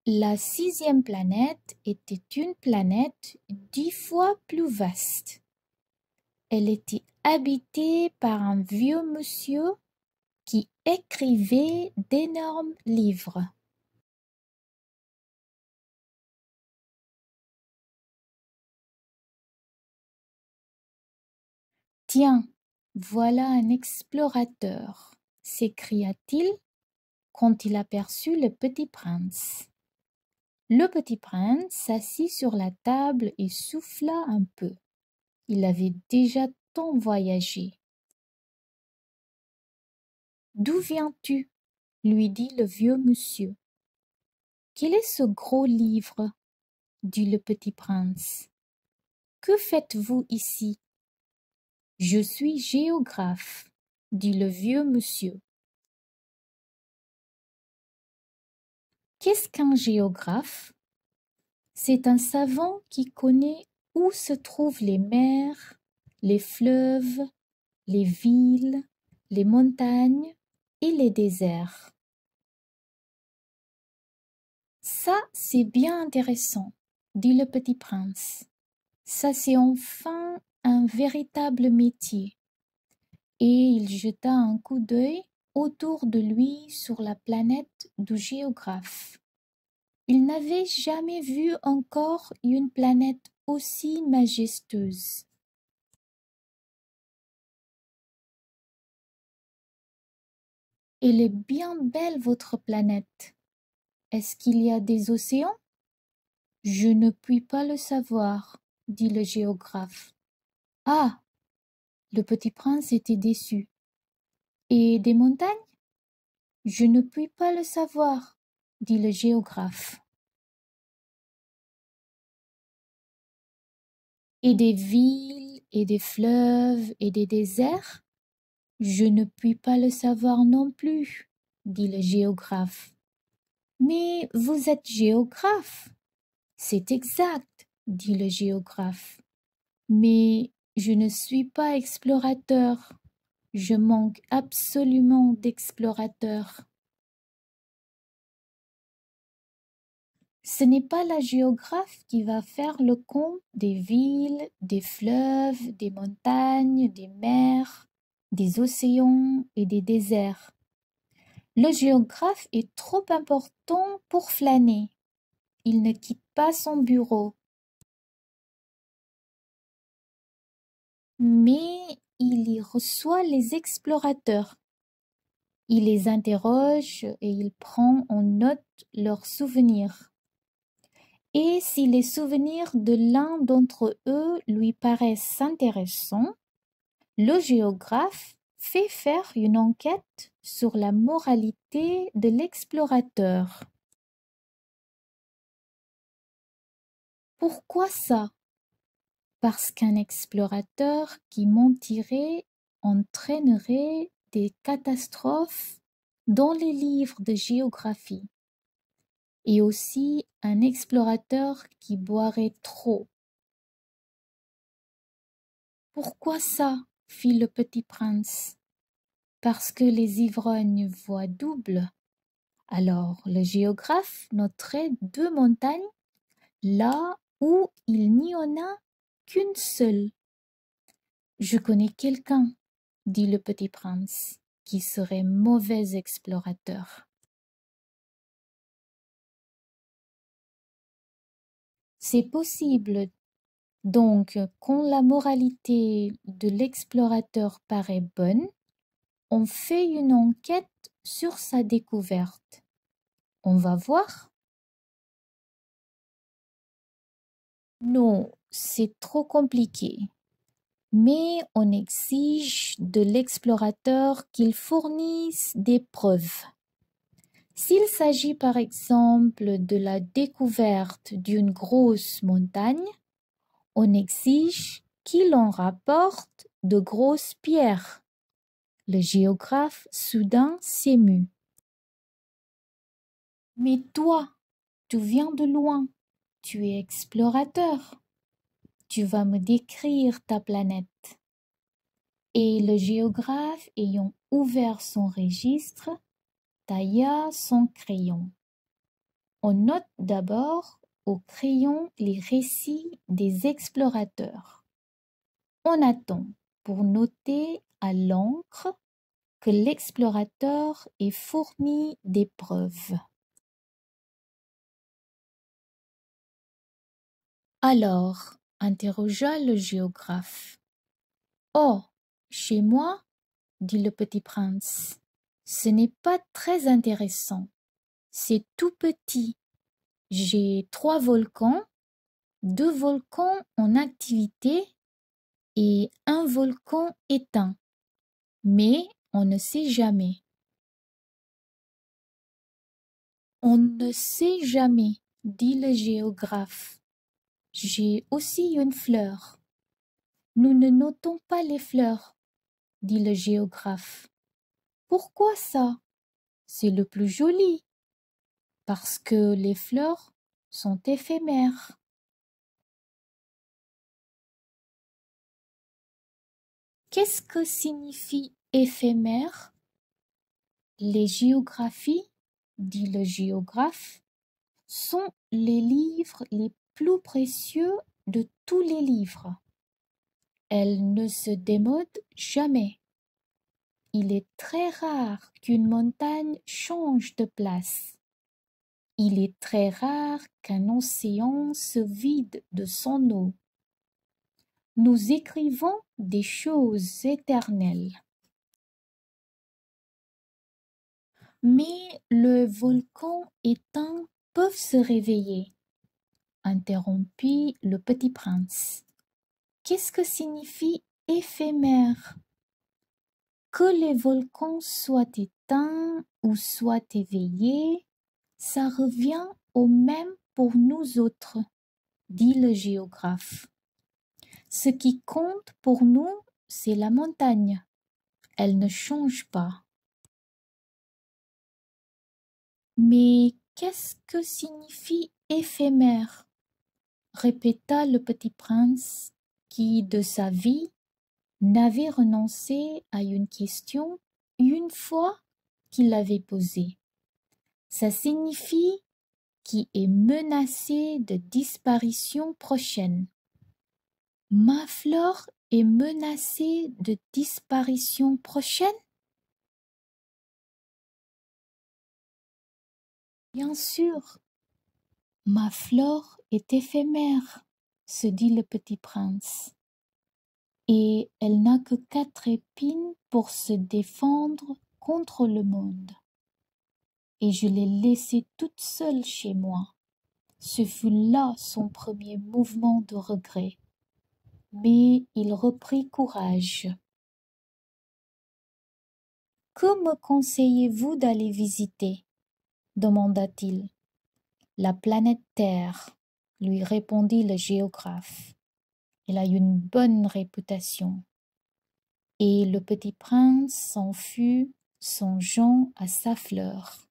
La sixième planète était une planète 10 fois plus vaste. Elle était habitée par un vieux monsieur qui écrivait d'énormes livres. Tiens, voilà un explorateur, s'écria-t-il quand il aperçut le petit prince. Le petit prince s'assit sur la table et souffla un peu. Il avait déjà tant voyagé. « D'où viens-tu » lui dit le vieux monsieur. « Quel est ce gros livre » dit le petit prince. « Que faites-vous ici » ? « Je suis géographe » dit le vieux monsieur. « Qu'est-ce qu'un géographe ? C'est un savant qui connaît où se trouvent les mers, les fleuves, les villes, les montagnes et les déserts. » Ça, c'est bien intéressant, dit le petit prince. Ça, c'est enfin un véritable métier. Et il jeta un coup d'œil autour de lui sur la planète du géographe. Il n'avait jamais vu encore une planète aussi majestueuse. Elle est bien belle, votre planète. Est-ce qu'il y a des océans? Je ne puis pas le savoir, dit le géographe. Ah! Le petit prince était déçu. Et des montagnes? Je ne puis pas le savoir, dit le géographe. Et des villes, et des fleuves, et des déserts? Je ne puis pas le savoir non plus, dit le géographe. Mais vous êtes géographe. C'est exact, dit le géographe. Mais je ne suis pas explorateur. Je manque absolument d'explorateurs. Ce n'est pas la géographe qui va faire le compte des villes, des fleuves, des montagnes, des mers, des océans et des déserts. Le géographe est trop important pour flâner. Il ne quitte pas son bureau. Mais il y reçoit les explorateurs. Il les interroge et il prend en note leurs souvenirs. Et si les souvenirs de l'un d'entre eux lui paraissent intéressants, le géographe fait faire une enquête sur la moralité de l'explorateur. Pourquoi ça? Parce qu'un explorateur qui mentirait entraînerait des catastrophes dans les livres de géographie. Et aussi un explorateur qui boirait trop. Pourquoi ça? Fit le petit prince. Parce que les ivrognes voient double. Alors le géographe noterait 2 montagnes là où il n'y en a qu'une seule. Je connais quelqu'un, dit le petit prince, qui serait mauvais explorateur. C'est possible. Donc, quand la moralité de l'explorateur paraît bonne, on fait une enquête sur sa découverte. On va voir? Non, c'est trop compliqué. Mais on exige de l'explorateur qu'il fournisse des preuves. S'il s'agit par exemple de la découverte d'une grosse montagne, on exige qu'il en rapporte de grosses pierres. Le géographe soudain s'émut. Mais toi, tu viens de loin, tu es explorateur. Tu vas me décrire ta planète. Et le géographe, ayant ouvert son registre, tailla son crayon. On note d'abord au crayon les récits des explorateurs. On attend pour noter à l'encre que l'explorateur est fourni des preuves. Alors, interrogea le géographe. Oh, chez moi, dit le petit prince, ce n'est pas très intéressant. C'est tout petit. J'ai 3 volcans, 2 volcans en activité et un volcan éteint. Mais on ne sait jamais. On ne sait jamais, dit le géographe. J'ai aussi une fleur. Nous ne notons pas les fleurs, dit le géographe. Pourquoi ça? C'est le plus joli. Parce que les fleurs sont éphémères. Qu'est-ce que signifie éphémère? Les géographies, dit le géographe, sont les livres les plus précieux de tous les livres. Elles ne se démodent jamais. Il est très rare qu'une montagne change de place. Il est très rare qu'un océan se vide de son eau. Nous écrivons des choses éternelles. Mais le volcan éteint peuvent se réveiller, interrompit le petit prince. Qu'est-ce que signifie éphémère? Que les volcans soient éteints ou soient éveillés, ça revient au même pour nous autres, dit le géographe. Ce qui compte pour nous, c'est la montagne. Elle ne change pas. Mais qu'est-ce que signifie éphémère? Répéta le petit prince qui, de sa vie, n'avait renoncé à une question une fois qu'il l'avait posée. Ça signifie qui est menacé de disparition prochaine. Ma flore est menacée de disparition prochaine? Bien sûr, ma flore est éphémère, se dit le petit prince, et elle n'a que 4 épines pour se défendre contre le monde. Et je l'ai laissée toute seule chez moi. Ce fut là son premier mouvement de regret. Mais il reprit courage. Que me conseillez-vous d'aller visiter? Demanda-t-il. La planète Terre, lui répondit le géographe. Elle a une bonne réputation. Et le petit prince s'en fut, songeant à sa fleur.